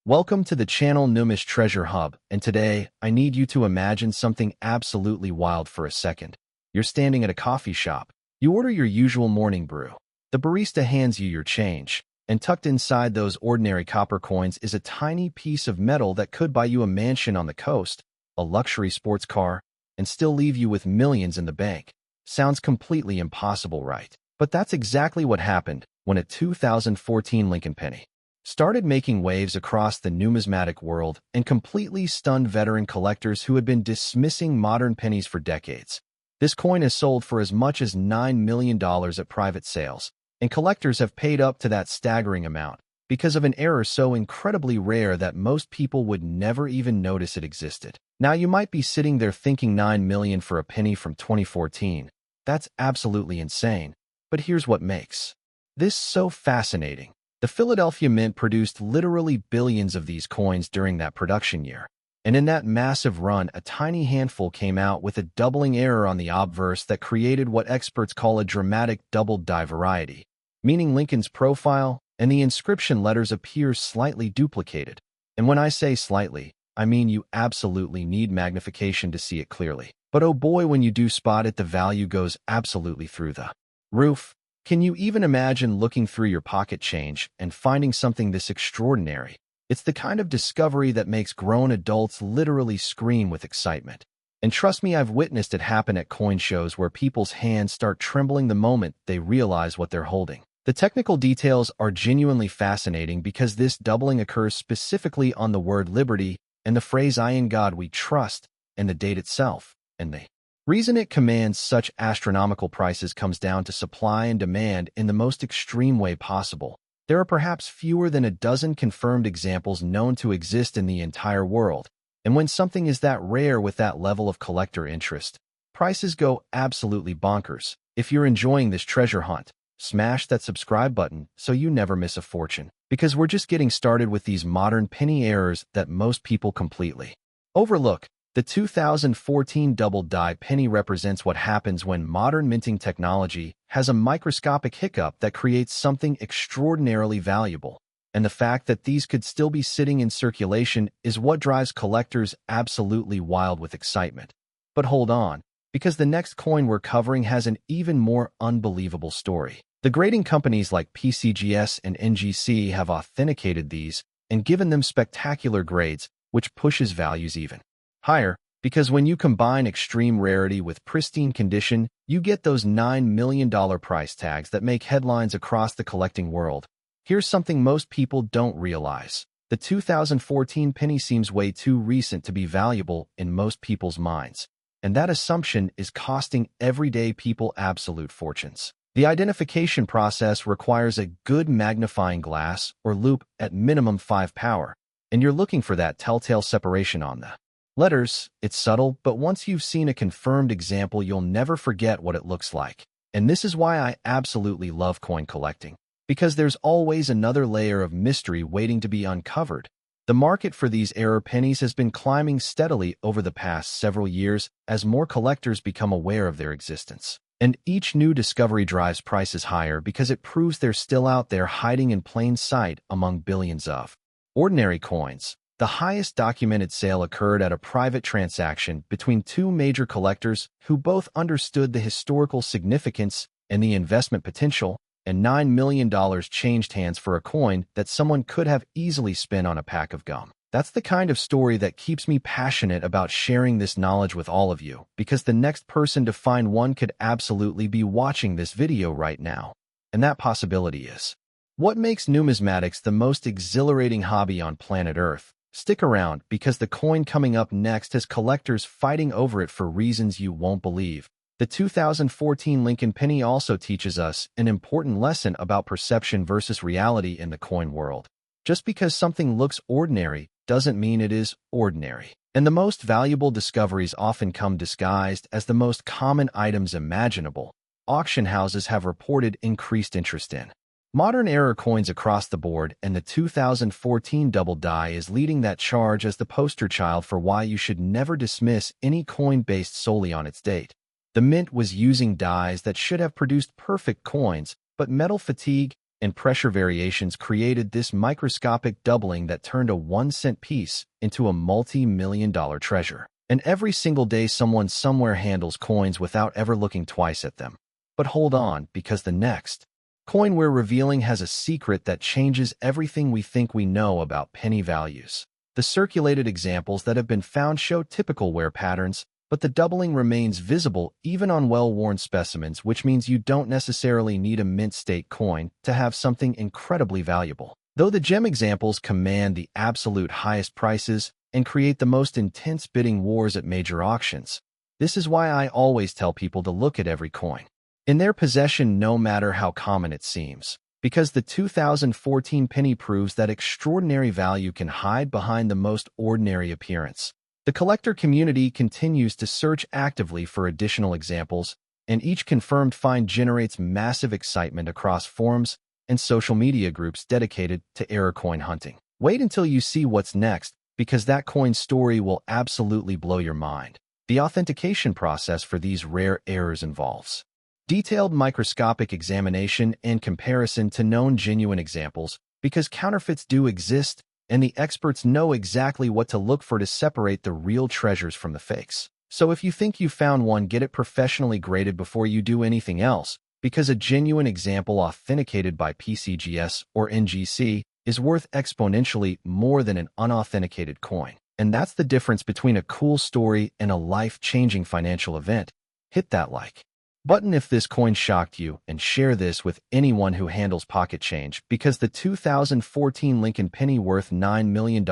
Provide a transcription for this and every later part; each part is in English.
Welcome to the channel NUMIS Treasure Hub, and today, I need you to imagine something absolutely wild for a second. You're standing at a coffee shop. You order your usual morning brew. The barista hands you your change, and tucked inside those ordinary copper coins is a tiny piece of metal that could buy you a mansion on the coast, a luxury sports car, and still leave you with millions in the bank. Sounds completely impossible, right? But that's exactly what happened when a 2014 Lincoln penny started making waves across the numismatic world and completely stunned veteran collectors who had been dismissing modern pennies for decades. This coin has sold for as much as $9 million at private sales, and collectors have paid up to that staggering amount because of an error so incredibly rare that most people would never even notice it existed. Now you might be sitting there thinking $9 million for a penny from 2014. That's absolutely insane. But here's what makes this so fascinating. The Philadelphia Mint produced literally billions of these coins during that production year. And in that massive run, a tiny handful came out with a doubling error on the obverse that created what experts call a dramatic double-die variety, meaning Lincoln's profile and the inscription letters appear slightly duplicated. And when I say slightly, I mean you absolutely need magnification to see it clearly. But oh boy, when you do spot it, the value goes absolutely through the roof. Can you even imagine looking through your pocket change and finding something this extraordinary? It's the kind of discovery that makes grown adults literally scream with excitement. And trust me, I've witnessed it happen at coin shows where people's hands start trembling the moment they realize what they're holding. The technical details are genuinely fascinating because this doubling occurs specifically on the word liberty and the phrase "I in God we trust" and the date itself, and the reason it commands such astronomical prices comes down to supply and demand in the most extreme way possible. There are perhaps fewer than a dozen confirmed examples known to exist in the entire world, and when something is that rare with that level of collector interest, prices go absolutely bonkers. If you're enjoying this treasure hunt, smash that subscribe button so you never miss a fortune, because we're just getting started with these modern penny errors that most people completely overlook. The 2014 double-die penny represents what happens when modern minting technology has a microscopic hiccup that creates something extraordinarily valuable. And the fact that these could still be sitting in circulation is what drives collectors absolutely wild with excitement. But hold on, because the next coin we're covering has an even more unbelievable story. The grading companies like PCGS and NGC have authenticated these and given them spectacular grades, which pushes values even higher, because when you combine extreme rarity with pristine condition, you get those $9 million price tags that make headlines across the collecting world. Here's something most people don't realize. The 2014 penny seems way too recent to be valuable in most people's minds, and that assumption is costing everyday people absolute fortunes. The identification process requires a good magnifying glass or loupe at minimum 5 power, and you're looking for that telltale separation on the letters. It's subtle, but once you've seen a confirmed example, you'll never forget what it looks like. And this is why I absolutely love coin collecting, because there's always another layer of mystery waiting to be uncovered. The market for these error pennies has been climbing steadily over the past several years as more collectors become aware of their existence. And each new discovery drives prices higher because it proves they're still out there hiding in plain sight among billions of ordinary coins. The highest documented sale occurred at a private transaction between two major collectors who both understood the historical significance and the investment potential, and $9 million changed hands for a coin that someone could have easily spent on a pack of gum. That's the kind of story that keeps me passionate about sharing this knowledge with all of you, because the next person to find one could absolutely be watching this video right now. And that possibility is what makes numismatics the most exhilarating hobby on planet Earth. Stick around, because the coin coming up next has collectors fighting over it for reasons you won't believe. The 2014 Lincoln penny also teaches us an important lesson about perception versus reality in the coin world. Just because something looks ordinary doesn't mean it is ordinary. And the most valuable discoveries often come disguised as the most common items imaginable. Auction houses have reported increased interest in modern error coins across the board, and the 2014 double die is leading that charge as the poster child for why you should never dismiss any coin based solely on its date. The mint was using dies that should have produced perfect coins, but metal fatigue and pressure variations created this microscopic doubling that turned a 1-cent piece into a multi-million-dollar treasure. And every single day someone somewhere handles coins without ever looking twice at them. But hold on, because the next coin we're revealing has a secret that changes everything we think we know about penny values. The circulated examples that have been found show typical wear patterns, but the doubling remains visible even on well-worn specimens, which means you don't necessarily need a mint-state coin to have something incredibly valuable. Though the gem examples command the absolute highest prices and create the most intense bidding wars at major auctions, this is why I always tell people to look at every coin in their possession, no matter how common it seems. Because the 2014 penny proves that extraordinary value can hide behind the most ordinary appearance. The collector community continues to search actively for additional examples, and each confirmed find generates massive excitement across forums and social media groups dedicated to error coin hunting. Wait until you see what's next, because that coin story will absolutely blow your mind. The authentication process for these rare errors involves detailed microscopic examination and comparison to known genuine examples, because counterfeits do exist, and the experts know exactly what to look for to separate the real treasures from the fakes. So if you think you found one, get it professionally graded before you do anything else, because a genuine example authenticated by PCGS or NGC is worth exponentially more than an unauthenticated coin. And that's the difference between a cool story and a life-changing financial event. Hit that like button if this coin shocked you, and share this with anyone who handles pocket change, because the 2014 Lincoln penny worth $9 million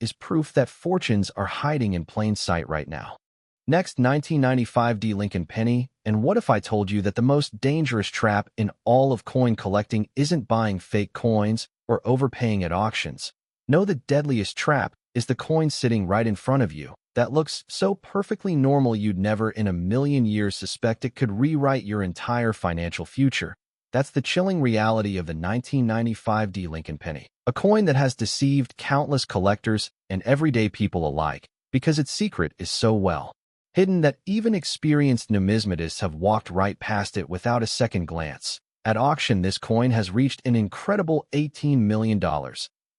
is proof that fortunes are hiding in plain sight right now. Next, 1995 D Lincoln penny. And what if I told you that the most dangerous trap in all of coin collecting isn't buying fake coins or overpaying at auctions? No, the deadliest trap is the coin sitting right in front of you that looks so perfectly normal you'd never in a million years suspect it could rewrite your entire financial future. That's the chilling reality of the 1995 D Lincoln penny, a coin that has deceived countless collectors and everyday people alike because its secret is so well hidden that even experienced numismatists have walked right past it without a second glance. At auction, this coin has reached an incredible $18 million,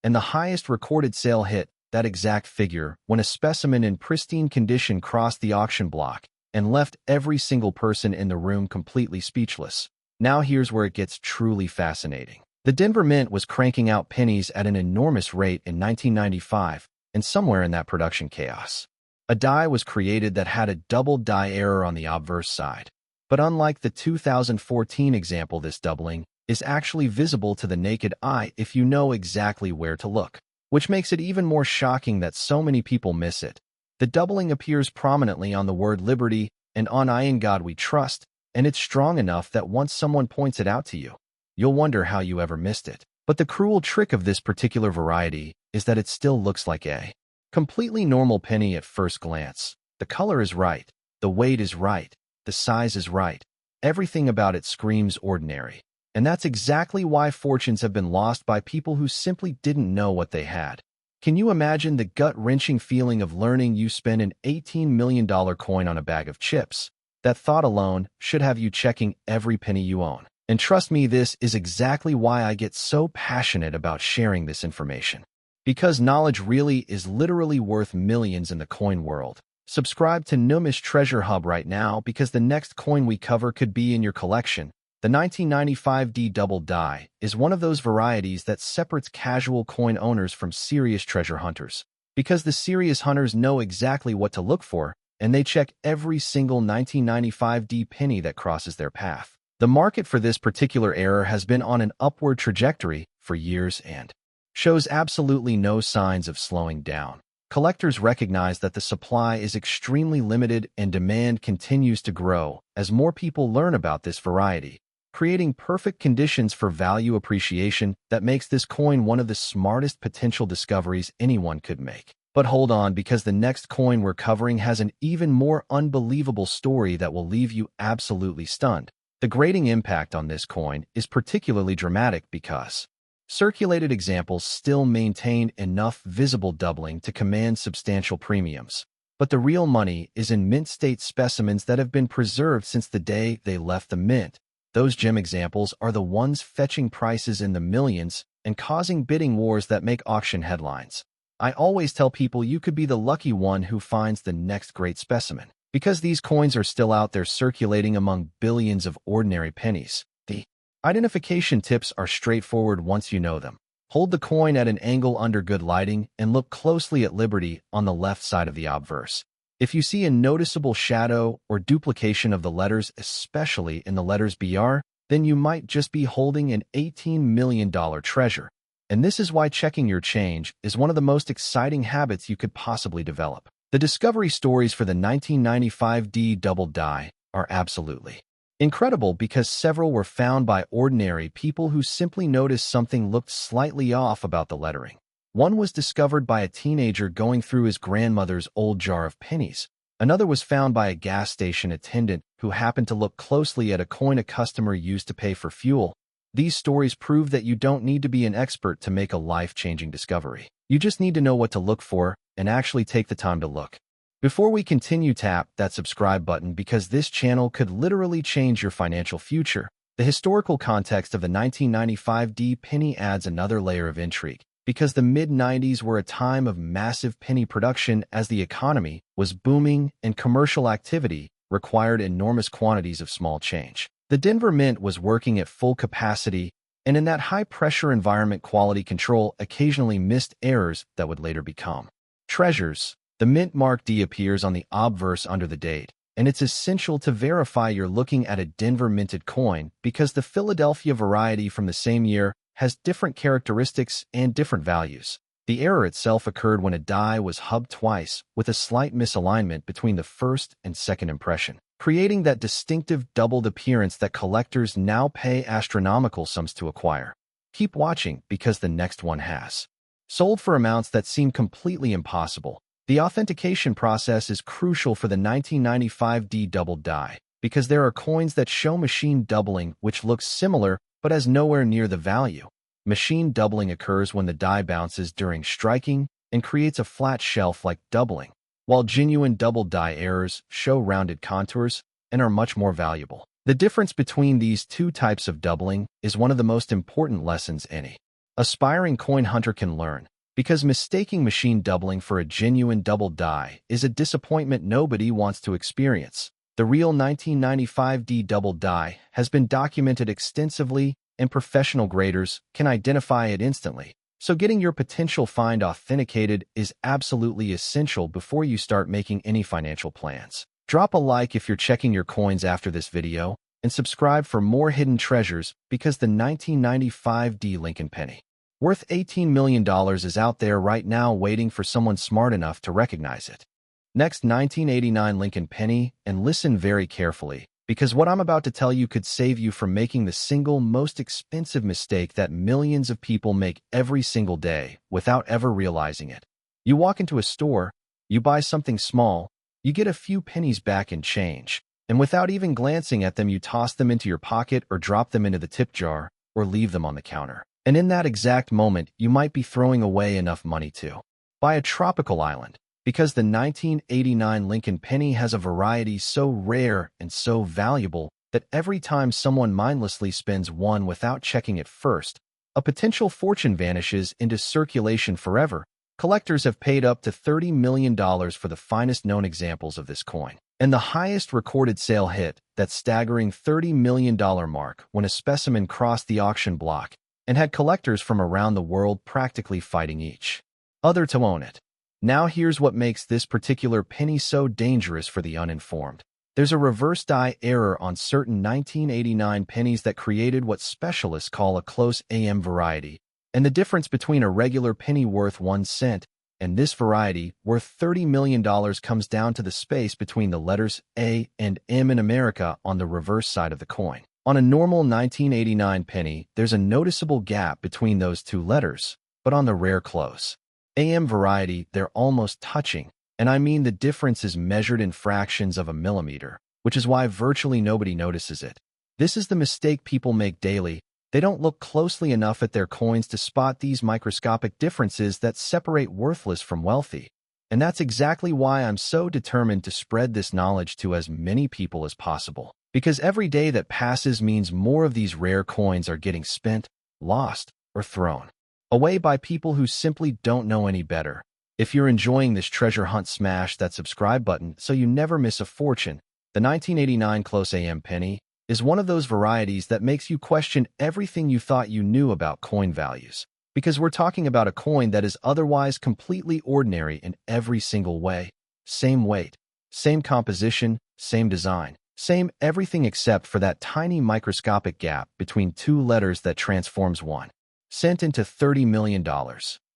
and the highest recorded sale hit that exact figure when a specimen in pristine condition crossed the auction block and left every single person in the room completely speechless. Now here's where it gets truly fascinating. The Denver Mint was cranking out pennies at an enormous rate in 1995, and somewhere in that production chaos, a die was created that had a double die error on the obverse side. But unlike the 2014 example, this doubling is actually visible to the naked eye if you know exactly where to look, which makes it even more shocking that so many people miss it. The doubling appears prominently on the word liberty and on "I in God we trust," and it's strong enough that once someone points it out to you, you'll wonder how you ever missed it. But the cruel trick of this particular variety is that it still looks like a completely normal penny at first glance. The color is right, the weight is right, the size is right. Everything about it screams ordinary. And that's exactly why fortunes have been lost by people who simply didn't know what they had. Can you imagine the gut-wrenching feeling of learning you spent an $18 million coin on a bag of chips? That thought alone should have you checking every penny you own. And trust me, this is exactly why I get so passionate about sharing this information. Because knowledge really is literally worth millions in the coin world. Subscribe to NUMIS Treasure Hub right now, because the next coin we cover could be in your collection. The 1995 D double die is one of those varieties that separates casual coin owners from serious treasure hunters. Because the serious hunters know exactly what to look for, and they check every single 1995 D penny that crosses their path. The market for this particular error has been on an upward trajectory for years and shows absolutely no signs of slowing down. Collectors recognize that the supply is extremely limited and demand continues to grow as more people learn about this variety, creating perfect conditions for value appreciation that makes this coin one of the smartest potential discoveries anyone could make. But hold on, because the next coin we're covering has an even more unbelievable story that will leave you absolutely stunned. The grading impact on this coin is particularly dramatic because circulated examples still maintain enough visible doubling to command substantial premiums. But the real money is in mint state specimens that have been preserved since the day they left the mint, Those gem examples are the ones fetching prices in the millions and causing bidding wars that make auction headlines. I always tell people you could be the lucky one who finds the next great specimen, because these coins are still out there circulating among billions of ordinary pennies. The identification tips are straightforward once you know them. Hold the coin at an angle under good lighting and look closely at Liberty on the left side of the obverse. If you see a noticeable shadow or duplication of the letters, especially in the letters BR, then you might just be holding an $18 million treasure. And this is why checking your change is one of the most exciting habits you could possibly develop. The discovery stories for the 1995 D double die are absolutely incredible because several were found by ordinary people who simply noticed something looked slightly off about the lettering. One was discovered by a teenager going through his grandmother's old jar of pennies. Another was found by a gas station attendant who happened to look closely at a coin a customer used to pay for fuel. These stories prove that you don't need to be an expert to make a life-changing discovery. You just need to know what to look for and actually take the time to look. Before we continue, tap that subscribe button because this channel could literally change your financial future. The historical context of the 1995 D penny adds another layer of intrigue, because the mid-90s were a time of massive penny production as the economy was booming and commercial activity required enormous quantities of small change. The Denver Mint was working at full capacity, and in that high-pressure environment, quality control occasionally missed errors that would later become treasures. The mint mark D appears on the obverse under the date, and it's essential to verify you're looking at a Denver minted coin because the Philadelphia variety from the same year has different characteristics and different values. The error itself occurred when a die was hubbed twice with a slight misalignment between the first and second impression, creating that distinctive doubled appearance that collectors now pay astronomical sums to acquire. Keep watching because the next one has sold for amounts that seem completely impossible. The authentication process is crucial for the 1995 D double die because there are coins that show machine doubling which looks similar but has nowhere near the value. Machine doubling occurs when the die bounces during striking and creates a flat shelf like doubling, while genuine double die errors show rounded contours and are much more valuable. The difference between these two types of doubling is one of the most important lessons any aspiring coin hunter can learn, because mistaking machine doubling for a genuine double die is a disappointment nobody wants to experience. The real 1995 D double die has been documented extensively, and professional graders can identify it instantly. So getting your potential find authenticated is absolutely essential before you start making any financial plans. Drop a like if you're checking your coins after this video, and subscribe for more hidden treasures because the 1995 D Lincoln penny, worth $18 million, is out there right now waiting for someone smart enough to recognize it. Next, 1989 Lincoln penny, and listen very carefully, because what I'm about to tell you could save you from making the single most expensive mistake that millions of people make every single day without ever realizing it. You walk into a store, you buy something small, you get a few pennies back in change, and without even glancing at them, you toss them into your pocket or drop them into the tip jar or leave them on the counter. And in that exact moment, you might be throwing away enough money to buy a tropical island, because the 1989 Lincoln penny has a variety so rare and so valuable that every time someone mindlessly spends one without checking it first, a potential fortune vanishes into circulation forever. Collectors have paid up to $30 million for the finest known examples of this coin, and the highest recorded sale hit that staggering $30 million mark when a specimen crossed the auction block and had collectors from around the world practically fighting each other to own it. Now here's what makes this particular penny so dangerous for the uninformed. There's a reverse die error on certain 1989 pennies that created what specialists call a close AM variety, and the difference between a regular penny worth 1 cent and this variety worth $30 million comes down to the space between the letters A and M in America on the reverse side of the coin. On a normal 1989 penny, there's a noticeable gap between those two letters, but on the rare close AM variety, they're almost touching, and I mean the difference is measured in fractions of a millimeter, which is why virtually nobody notices it. This is the mistake people make daily. They don't look closely enough at their coins to spot these microscopic differences that separate worthless from wealthy. And that's exactly why I'm so determined to spread this knowledge to as many people as possible. Because every day that passes means more of these rare coins are getting spent, lost, or thrown away by people who simply don't know any better. If you're enjoying this treasure hunt, smash that subscribe button so you never miss a fortune. The 1989 Close AM penny is one of those varieties that makes you question everything you thought you knew about coin values. Because we're talking about a coin that is otherwise completely ordinary in every single way. Same weight, same composition, same design, same everything except for that tiny microscopic gap between two letters that transforms 1 cent into $30 million.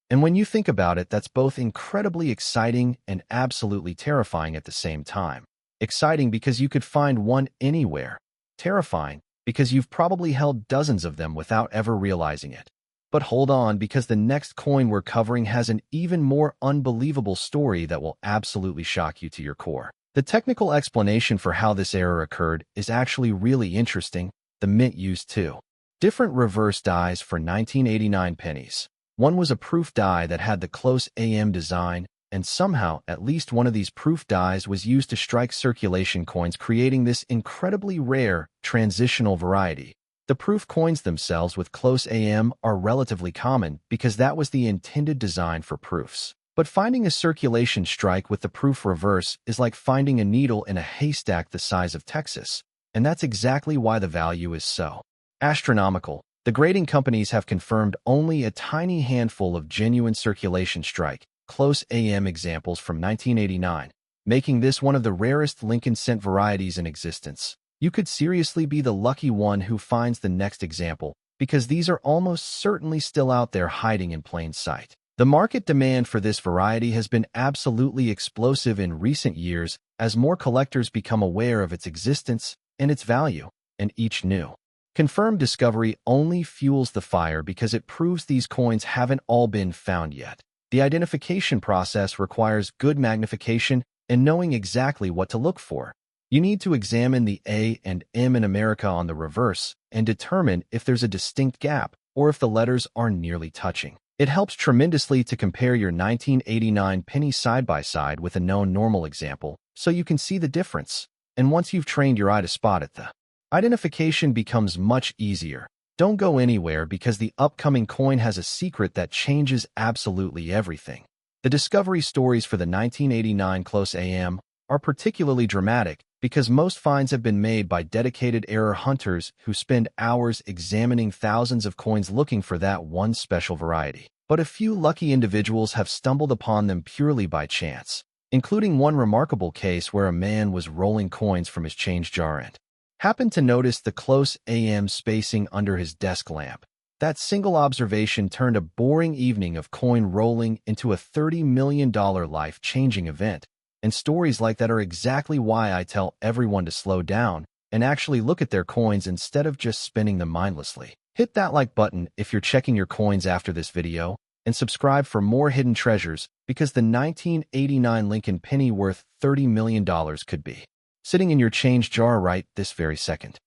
And when you think about it, that's both incredibly exciting and absolutely terrifying at the same time. Exciting because you could find one anywhere. Terrifying because you've probably held dozens of them without ever realizing it. But hold on, because the next coin we're covering has an even more unbelievable story that will absolutely shock you to your core. The technical explanation for how this error occurred is actually really interesting. The mint used two different reverse dies for 1989 pennies. One was a proof die that had the close AM design, and somehow at least one of these proof dies was used to strike circulation coins, creating this incredibly rare transitional variety. The proof coins themselves with close AM are relatively common because that was the intended design for proofs. But finding a circulation strike with the proof reverse is like finding a needle in a haystack the size of Texas, and that's exactly why the value is so astronomical. The grading companies have confirmed only a tiny handful of genuine circulation strike, close AM examples from 1989, making this one of the rarest Lincoln cent varieties in existence. You could seriously be the lucky one who finds the next example, because these are almost certainly still out there hiding in plain sight. The market demand for this variety has been absolutely explosive in recent years as more collectors become aware of its existence and its value, and each new confirmed discovery only fuels the fire because it proves these coins haven't all been found yet. The identification process requires good magnification and knowing exactly what to look for. You need to examine the A and M in America on the reverse and determine if there's a distinct gap or if the letters are nearly touching. It helps tremendously to compare your 1989 penny side by side with a known normal example so you can see the difference. And once you've trained your eye to spot it, the identification becomes much easier. Don't go anywhere because the upcoming coin has a secret that changes absolutely everything. The discovery stories for the 1989 Close AM are particularly dramatic because most finds have been made by dedicated error hunters who spend hours examining thousands of coins looking for that one special variety. But a few lucky individuals have stumbled upon them purely by chance, including one remarkable case where a man was rolling coins from his change jar and happened to notice the close AM spacing under his desk lamp. That single observation turned a boring evening of coin rolling into a $30 million life-changing event. And stories like that are exactly why I tell everyone to slow down and actually look at their coins instead of just spinning them mindlessly. Hit that like button if you're checking your coins after this video, and subscribe for more hidden treasures because the 1989 Lincoln penny worth $30 million could be sitting in your change jar right this very second.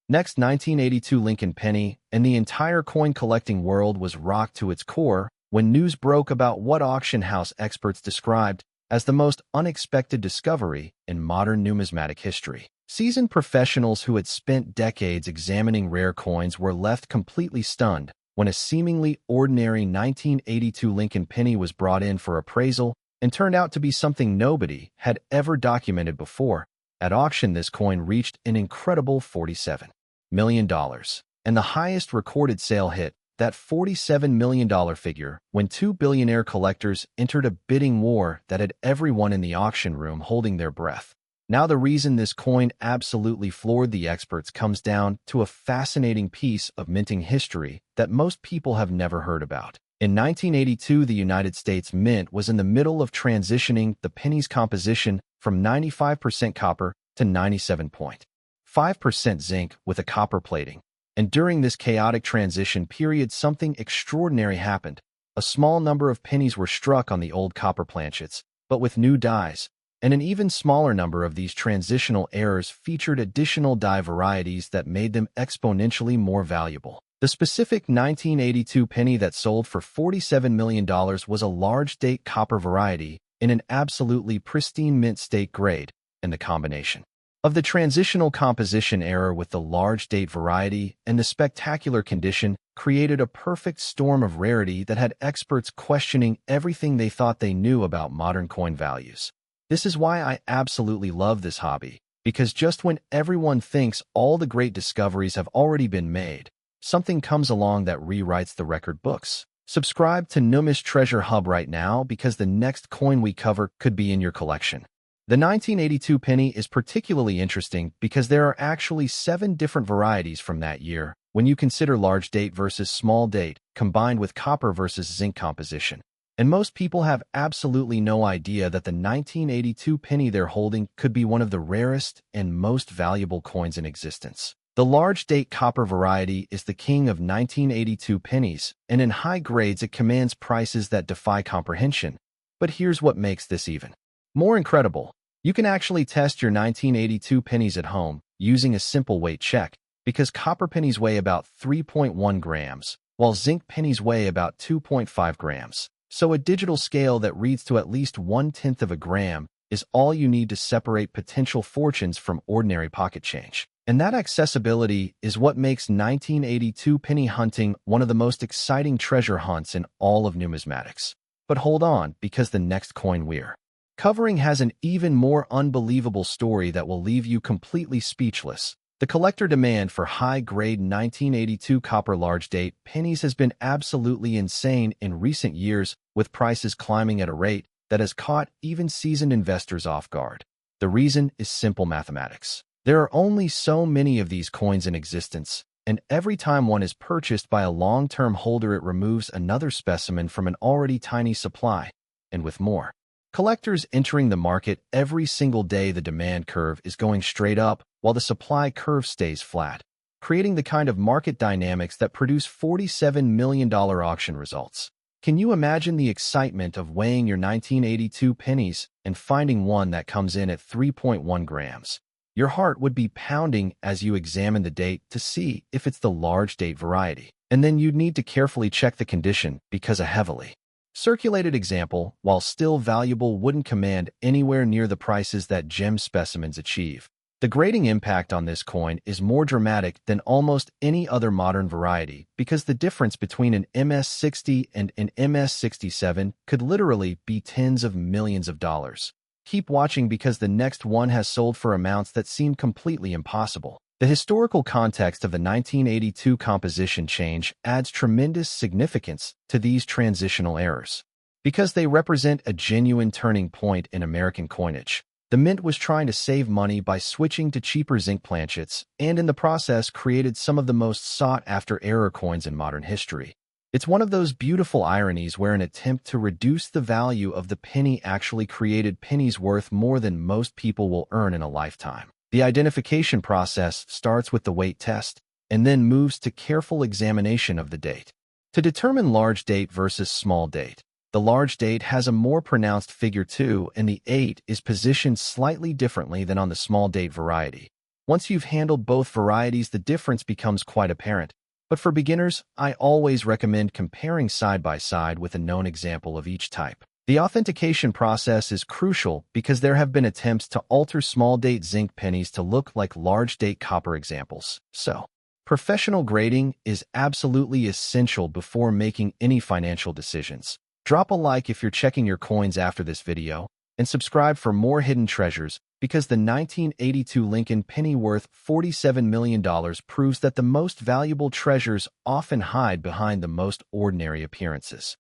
Next, 1982 Lincoln penny, and the entire coin collecting world was rocked to its core when news broke about what auction house experts described as the most unexpected discovery in modern numismatic history. Seasoned professionals who had spent decades examining rare coins were left completely stunned when a seemingly ordinary 1982 Lincoln penny was brought in for appraisal and turned out to be something nobody had ever documented before. At auction, this coin reached an incredible $47 million, and the highest recorded sale hit that $47 million figure when two billionaire collectors entered a bidding war that had everyone in the auction room holding their breath. Now, the reason this coin absolutely floored the experts comes down to a fascinating piece of minting history that most people have never heard about. In 1982, the United States Mint was in the middle of transitioning the penny's composition from 95% copper to 97.5% zinc with a copper plating. And during this chaotic transition period, something extraordinary happened. A small number of pennies were struck on the old copper planchets, but with new dies, and an even smaller number of these transitional errors featured additional die varieties that made them exponentially more valuable. The specific 1982 penny that sold for $47 million was a large date copper variety in an absolutely pristine mint state grade, and the combination Of the transitional composition era with the large date variety and the spectacular condition created a perfect storm of rarity that had experts questioning everything they thought they knew about modern coin values. This is why I absolutely love this hobby, because just when everyone thinks all the great discoveries have already been made, something comes along that rewrites the record books. Subscribe to NUMIS Treasure Hub right now because the next coin we cover could be in your collection. The 1982 penny is particularly interesting because there are actually 7 different varieties from that year when you consider large date versus small date combined with copper versus zinc composition. And most people have absolutely no idea that the 1982 penny they're holding could be one of the rarest and most valuable coins in existence. The large date copper variety is the king of 1982 pennies, and in high grades it commands prices that defy comprehension. But here's what makes this even more incredible. You can actually test your 1982 pennies at home using a simple weight check, because copper pennies weigh about 3.1 grams, while zinc pennies weigh about 2.5 grams. So a digital scale that reads to at least 1/10 of a gram is all you need to separate potential fortunes from ordinary pocket change. And that accessibility is what makes 1982 penny hunting one of the most exciting treasure hunts in all of numismatics. But hold on, because the next coin we're covering has an even more unbelievable story that will leave you completely speechless. The collector demand for high-grade 1982 copper large date pennies has been absolutely insane in recent years, with prices climbing at a rate that has caught even seasoned investors off guard. The reason is simple mathematics. There are only so many of these coins in existence, and every time one is purchased by a long-term holder, it removes another specimen from an already tiny supply. And with more collectors entering the market every single day, the demand curve is going straight up while the supply curve stays flat, creating the kind of market dynamics that produce $47 million auction results. Can you imagine the excitement of weighing your 1982 pennies and finding one that comes in at 3.1 grams? Your heart would be pounding as you examine the date to see if it's the large date variety. And then you'd need to carefully check the condition because a heavily circulated example, while still valuable, wouldn't command anywhere near the prices that gem specimens achieve. The grading impact on this coin is more dramatic than almost any other modern variety because the difference between an MS-60 and an MS-67 could literally be tens of millions of dollars. Keep watching because the next one has sold for amounts that seem completely impossible. The historical context of the 1982 composition change adds tremendous significance to these transitional errors, because they represent a genuine turning point in American coinage. The mint was trying to save money by switching to cheaper zinc planchets, and in the process created some of the most sought-after error coins in modern history. It's one of those beautiful ironies where an attempt to reduce the value of the penny actually created pennies worth more than most people will earn in a lifetime. The identification process starts with the weight test and then moves to careful examination of the date. To determine large date versus small date, the large date has a more pronounced figure 2 and the 8 is positioned slightly differently than on the small date variety. Once you've handled both varieties, the difference becomes quite apparent. But for beginners, I always recommend comparing side by side with a known example of each type. The authentication process is crucial because there have been attempts to alter small-date zinc pennies to look like large-date copper examples. So, professional grading is absolutely essential before making any financial decisions. Drop a like if you're checking your coins after this video, and subscribe for more hidden treasures because the 1982 Lincoln penny worth $47 million proves that the most valuable treasures often hide behind the most ordinary appearances.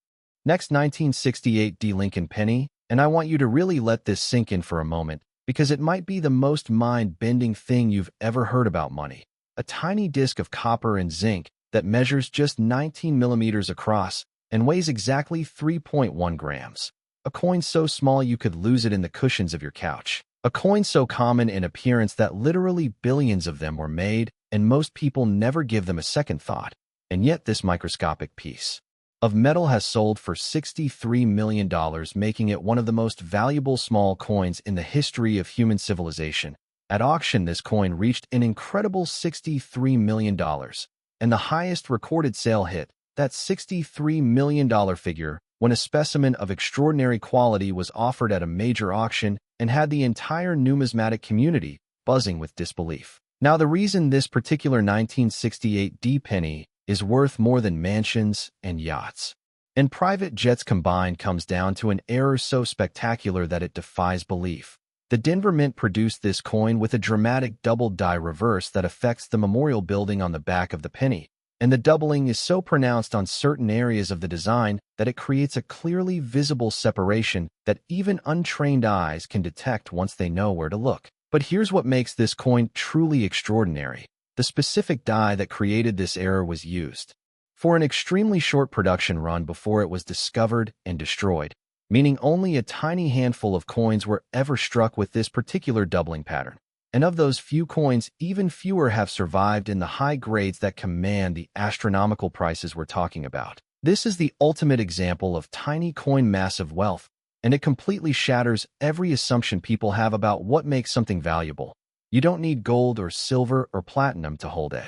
Next, 1968 D Lincoln penny, and I want you to really let this sink in for a moment because it might be the most mind-bending thing you've ever heard about money. A tiny disc of copper and zinc that measures just 19 millimeters across and weighs exactly 3.1 grams. A coin so small you could lose it in the cushions of your couch. A coin so common in appearance that literally billions of them were made, and most people never give them a second thought. And yet this microscopic piece of metal has sold for $63 million, making it one of the most valuable small coins in the history of human civilization. At auction, this coin reached an incredible $63 million, and the highest recorded sale hit that $63 million figure when a specimen of extraordinary quality was offered at a major auction and had the entire numismatic community buzzing with disbelief. Now, the reason this particular 1968 penny is worth more than mansions and yachts and private jets combined comes down to an error so spectacular that it defies belief. The Denver Mint produced this coin with a dramatic double-die reverse that affects the memorial building on the back of the penny, and the doubling is so pronounced on certain areas of the design that it creates a clearly visible separation that even untrained eyes can detect once they know where to look. But here's what makes this coin truly extraordinary. The specific die that created this error was used for an extremely short production run before it was discovered and destroyed, meaning only a tiny handful of coins were ever struck with this particular doubling pattern. And of those few coins, even fewer have survived in the high grades that command the astronomical prices we're talking about. This is the ultimate example of tiny coin massive wealth, and it completely shatters every assumption people have about what makes something valuable. You don't need gold or silver or platinum to hold a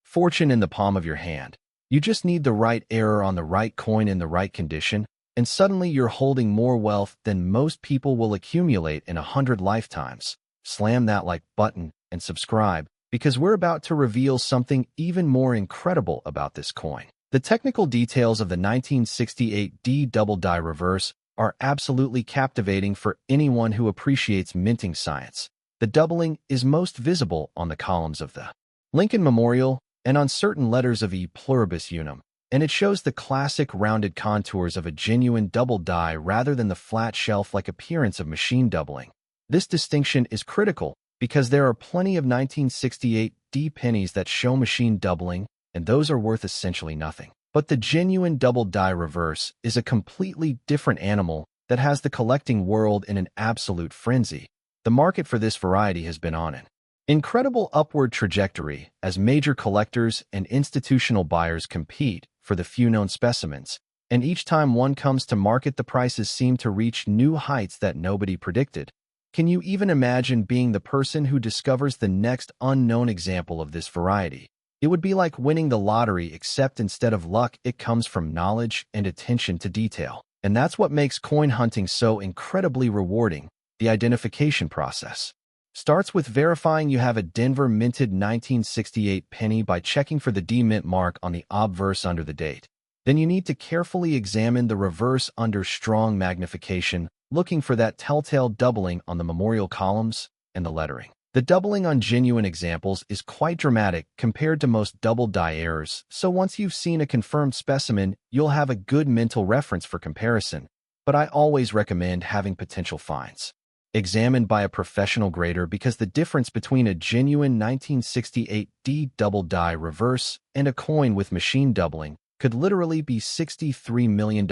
fortune in the palm of your hand. You just need the right error on the right coin in the right condition, and suddenly you're holding more wealth than most people will accumulate in 100 lifetimes. Slam that like button and subscribe, because we're about to reveal something even more incredible about this coin. The technical details of the 1968 double die reverse are absolutely captivating for anyone who appreciates minting science. The doubling is most visible on the columns of the Lincoln Memorial and on certain letters of E pluribus unum, and it shows the classic rounded contours of a genuine double die rather than the flat shelf-like appearance of machine doubling. This distinction is critical because there are plenty of 1968 pennies that show machine doubling, and those are worth essentially nothing. But the genuine double die reverse is a completely different animal that has the collecting world in an absolute frenzy. The market for this variety has been on an incredible upward trajectory as major collectors and institutional buyers compete for the few known specimens, and each time one comes to market, the prices seem to reach new heights that nobody predicted. Can you even imagine being the person who discovers the next unknown example of this variety? It would be like winning the lottery, except instead of luck, it comes from knowledge and attention to detail. And that's what makes coin hunting so incredibly rewarding. The identification process starts with verifying you have a Denver minted 1968 penny by checking for the D-mint mark on the obverse under the date. Then you need to carefully examine the reverse under strong magnification, looking for that telltale doubling on the memorial columns and the lettering. The doubling on genuine examples is quite dramatic compared to most double die errors, so once you've seen a confirmed specimen, you'll have a good mental reference for comparison. But I always recommend having potential finds examined by a professional grader, because the difference between a genuine 1968 double die reverse and a coin with machine doubling could literally be $63 million.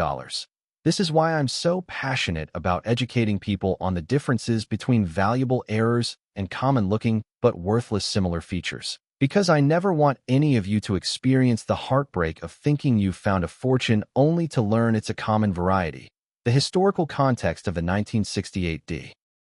This is why I'm so passionate about educating people on the differences between valuable errors and common-looking but worthless similar features. Because I never want any of you to experience the heartbreak of thinking you've found a fortune only to learn it's a common variety. The historical context of the 1968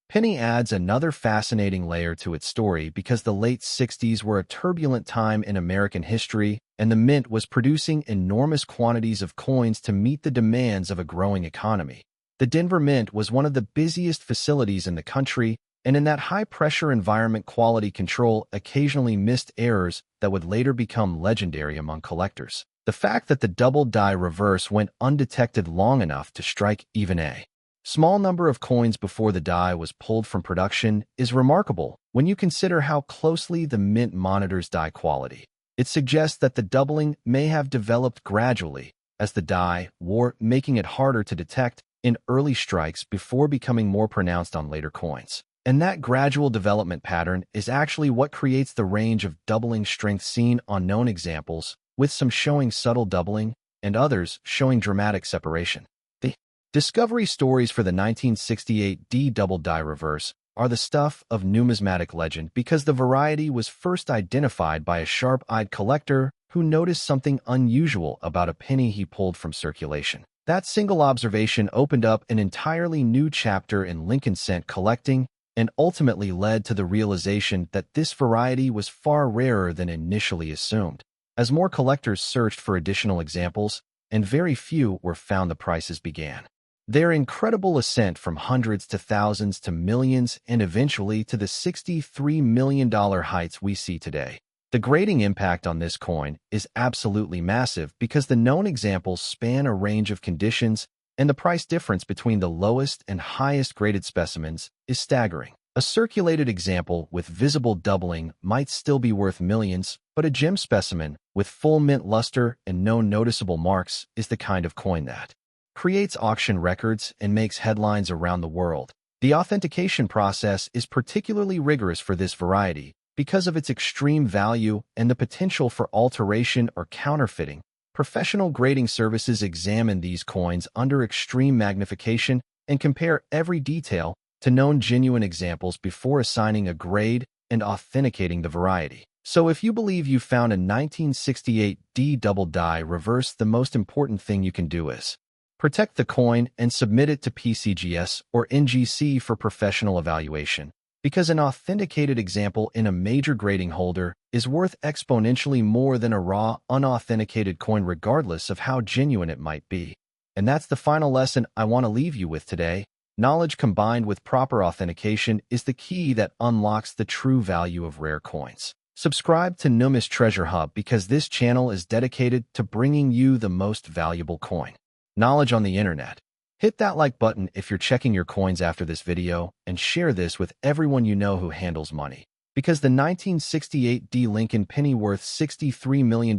penny adds another fascinating layer to its story, because the late 60s were a turbulent time in American history, and the mint was producing enormous quantities of coins to meet the demands of a growing economy. The Denver Mint was one of the busiest facilities in the country, and in that high-pressure environment, quality control occasionally missed errors that would later become legendary among collectors. The fact that the double die reverse went undetected long enough to strike even a small number of coins before the die was pulled from production is remarkable when you consider how closely the mint monitors die quality. It suggests that the doubling may have developed gradually as the die wore, making it harder to detect in early strikes before becoming more pronounced on later coins. And that gradual development pattern is actually what creates the range of doubling strength seen on known examples, with some showing subtle doubling and others showing dramatic separation. The discovery stories for the 1968 double die reverse are the stuff of numismatic legend, because the variety was first identified by a sharp-eyed collector who noticed something unusual about a penny he pulled from circulation. That single observation opened up an entirely new chapter in Lincoln cent collecting, and ultimately led to the realization that this variety was far rarer than initially assumed. As more collectors searched for additional examples, and very few were found, the prices began Their incredible ascent from hundreds to thousands to millions and eventually to the $63 million heights we see today. The grading impact on this coin is absolutely massive because the known examples span a range of conditions, and the price difference between the lowest and highest graded specimens is staggering. A circulated example with visible doubling might still be worth millions, but a gem specimen with full mint luster and no noticeable marks is the kind of coin that creates auction records and makes headlines around the world. The authentication process is particularly rigorous for this variety because of its extreme value and the potential for alteration or counterfeiting. Professional grading services examine these coins under extreme magnification and compare every detail to known genuine examples before assigning a grade and authenticating the variety. So if you believe you found a 1968 D double die reverse, the most important thing you can do is protect the coin and submit it to PCGS or NGC for professional evaluation, because an authenticated example in a major grading holder is worth exponentially more than a raw, unauthenticated coin regardless of how genuine it might be. And that's the final lesson I want to leave you with today. Knowledge combined with proper authentication is the key that unlocks the true value of rare coins. Subscribe to NUMIS Treasure Hub because this channel is dedicated to bringing you the most valuable coin knowledge on the internet. Hit that like button if you're checking your coins after this video, and share this with everyone you know who handles money. Because the 1968 D Lincoln penny worth $63 million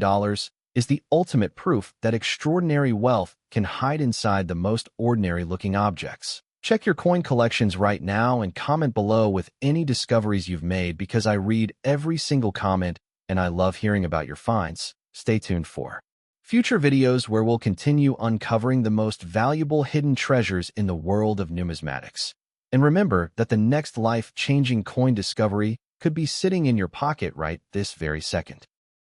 is the ultimate proof that extraordinary wealth can hide inside the most ordinary-looking objects. Check your coin collections right now and comment below with any discoveries you've made, because I read every single comment and I love hearing about your finds. Stay tuned for future videos where we'll continue uncovering the most valuable hidden treasures in the world of numismatics. And remember that the next life-changing coin discovery could be sitting in your pocket right this very second.